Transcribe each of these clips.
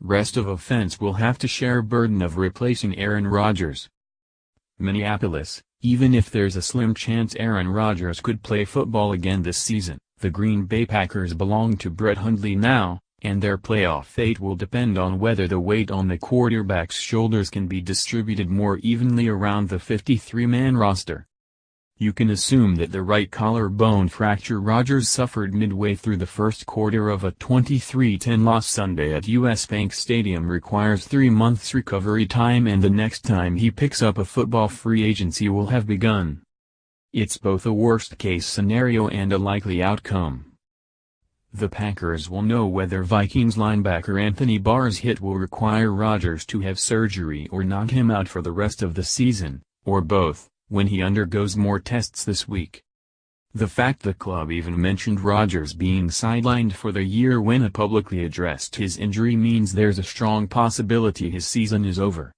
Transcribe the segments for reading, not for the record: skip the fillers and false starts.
rest of offense will have to share burden of replacing Aaron Rodgers. Minneapolis, even if there's a slim chance Aaron Rodgers could play football again this season, the Green Bay Packers belong to Brett Hundley now, and their playoff fate will depend on whether the weight on the quarterback's shoulders can be distributed more evenly around the 53-man roster. You can assume that the right collarbone fracture Rodgers suffered midway through the first quarter of a 23-10 loss Sunday at US Bank Stadium requires 3 months recovery time, and the next time he picks up a football free agency will have begun. It's both a worst-case scenario and a likely outcome. The Packers will know whether Vikings linebacker Anthony Barr's hit will require Rodgers to have surgery or knock him out for the rest of the season, or both, when he undergoes more tests this week. The fact the club even mentioned Rodgers being sidelined for the year when it publicly addressed his injury means there's a strong possibility his season is over.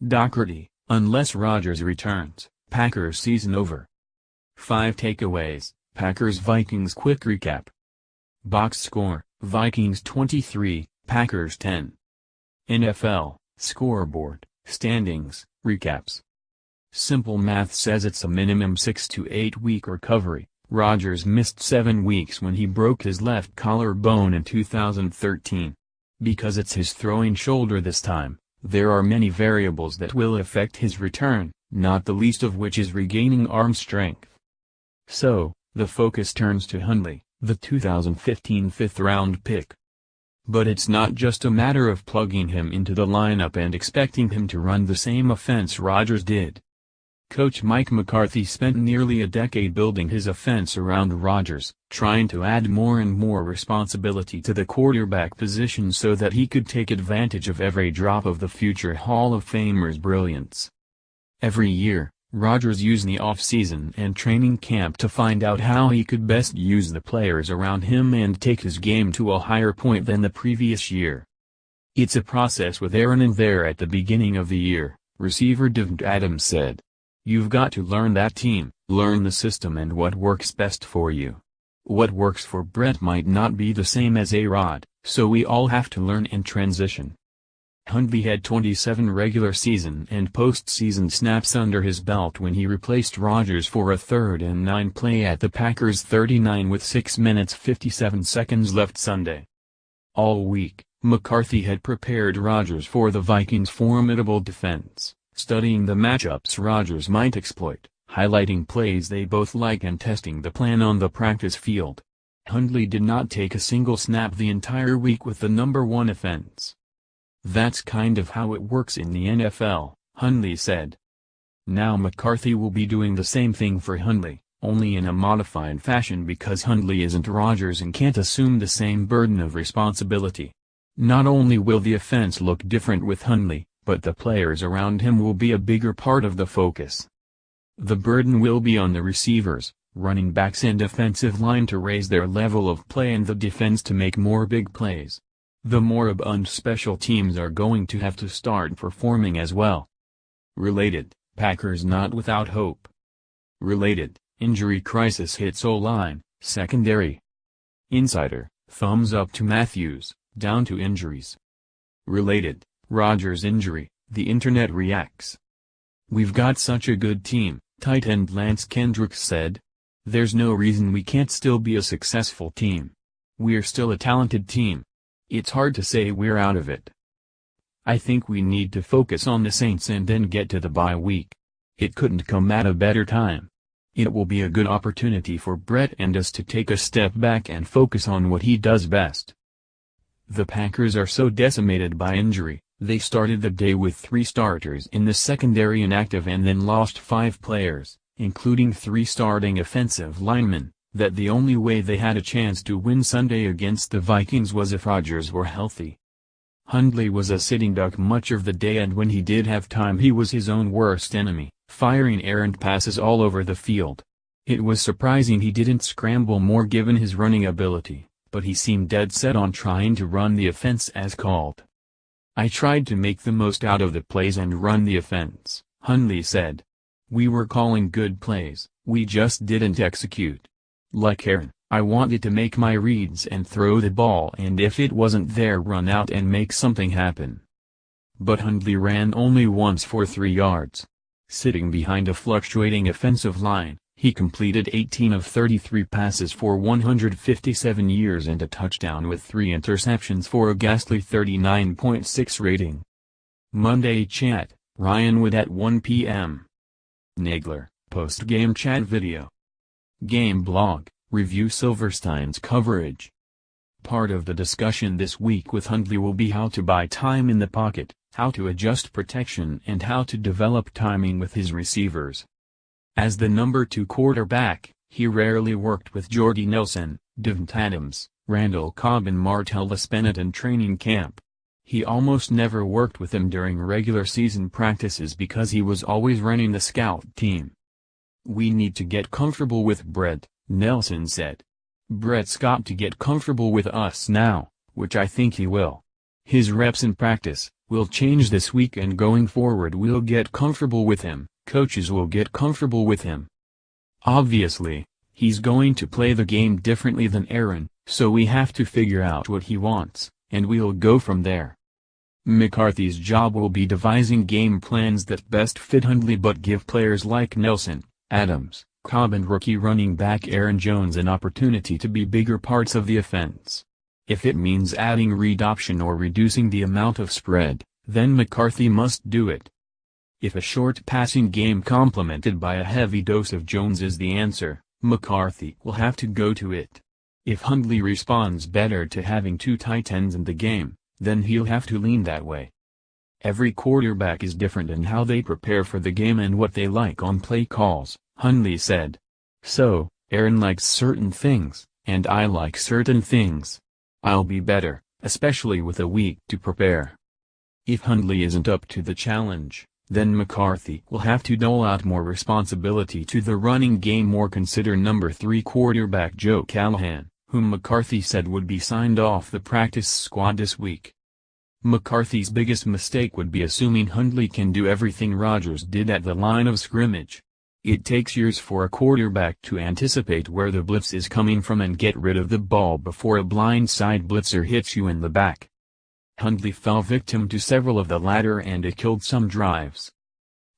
Doherty, unless Rodgers returns, Packers season over. 5 takeaways, Packers-Vikings quick recap. Box score, Vikings 23, Packers 10. NFL, scoreboard, standings, recaps. Simple math says it's a minimum 6 to 8 week recovery. Rodgers missed 7 weeks when he broke his left collarbone in 2013. Because it's his throwing shoulder this time, there are many variables that will affect his return, not the least of which is regaining arm strength. So, the focus turns to Hundley, the 2015 fifth-round pick. But it's not just a matter of plugging him into the lineup and expecting him to run the same offense Rodgers did. Coach Mike McCarthy spent nearly a decade building his offense around Rodgers, trying to add more and more responsibility to the quarterback position so that he could take advantage of every drop of the future Hall of Famer's brilliance. Every year, Rodgers used the offseason and training camp to find out how he could best use the players around him and take his game to a higher point than the previous year. It's a process with Aaron in there at the beginning of the year, receiver Davante Adams said. You've got to learn that team, learn the system and what works best for you. What works for Brett might not be the same as A-Rod, so we all have to learn and transition. Hundley had 27 regular season and postseason snaps under his belt when he replaced Rodgers for a 3rd and 9 play at the Packers' 39 with 6 minutes 57 seconds left Sunday. All week, McCarthy had prepared Rodgers for the Vikings' formidable defense, studying the matchups Rodgers might exploit, highlighting plays they both like and testing the plan on the practice field. Hundley did not take a single snap the entire week with the number 1 offense. That's kind of how it works in the NFL, Hundley said. Now McCarthy will be doing the same thing for Hundley, only in a modified fashion because Hundley isn't Rodgers and can't assume the same burden of responsibility. Not only will the offense look different with Hundley, but the players around him will be a bigger part of the focus. The burden will be on the receivers, running backs and offensive line to raise their level of play and the defense to make more big plays. The moribund special teams are going to have to start performing as well. Related, Packers not without hope. Related, injury crisis hits O-line, secondary. Insider, thumbs up to Matthews, down to injuries. Related, Rodgers injury, the internet reacts. We've got such a good team, tight end Lance Kendricks said. There's no reason we can't still be a successful team. We're still a talented team. It's hard to say we're out of it. I think we need to focus on the Saints and then get to the bye week. It couldn't come at a better time. It will be a good opportunity for Brett and us to take a step back and focus on what he does best. The Packers are so decimated by injury, they started the day with 3 starters in the secondary inactive and then lost 5 players, including 3 starting offensive linemen, that the only way they had a chance to win Sunday against the Vikings was if Rodgers were healthy. Hundley was a sitting duck much of the day, and when he did have time he was his own worst enemy, firing errant passes all over the field. It was surprising he didn't scramble more given his running ability, but he seemed dead set on trying to run the offense as called. I tried to make the most out of the plays and run the offense, Hundley said. We were calling good plays, we just didn't execute. Like Aaron, I wanted to make my reads and throw the ball, and if it wasn't there, run out and make something happen. But Hundley ran only once for 3 yards. Sitting behind a fluctuating offensive line, he completed 18 of 33 passes for 157 yards and a touchdown with 3 interceptions for a ghastly 39.6 rating. Monday Chat, Ryan Wood at 1 p.m. Nagler, post-game chat video. Game blog, review Silverstein's coverage. Part of the discussion this week with Hundley will be how to buy time in the pocket, how to adjust protection, and how to develop timing with his receivers. As the number 2 quarterback, he rarely worked with Jordy Nelson, Davante Adams, Randall Cobb and Martellus Bennett in training camp. He almost never worked with them during regular season practices because he was always running the scout team. "We need to get comfortable with Brett," Nelson said. "Brett's got to get comfortable with us now, which I think he will. His reps in practice will change this week, and going forward we'll get comfortable with him, coaches will get comfortable with him. Obviously, he's going to play the game differently than Aaron, so we have to figure out what he wants, and we'll go from there." McCarthy's job will be devising game plans that best fit Hundley but give players like Nelson, Adams, Cobb and rookie running back Aaron Jones an opportunity to be bigger parts of the offense. If it means adding read option or reducing the amount of spread, then McCarthy must do it. If a short passing game complemented by a heavy dose of Jones is the answer, McCarthy will have to go to it. If Hundley responds better to having 2 tight ends in the game, then he'll have to lean that way. Every quarterback is different in how they prepare for the game and what they like on play calls, Hundley said. "So, Aaron likes certain things, and I like certain things. I'll be better, especially with a week to prepare." If Hundley isn't up to the challenge, then McCarthy will have to dole out more responsibility to the running game or consider number 3 quarterback Joe Callahan, whom McCarthy said would be signed off the practice squad this week. McCarthy's biggest mistake would be assuming Hundley can do everything Rodgers did at the line of scrimmage. It takes years for a quarterback to anticipate where the blitz is coming from and get rid of the ball before a blindside blitzer hits you in the back. Hundley fell victim to several of the latter and it killed some drives.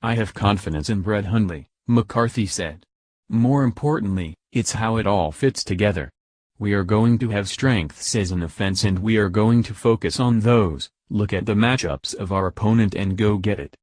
"I have confidence in Brett Hundley," McCarthy said. "More importantly, it's how it all fits together. We are going to have strengths as an offense and we are going to focus on those, look at the matchups of our opponent and go get it.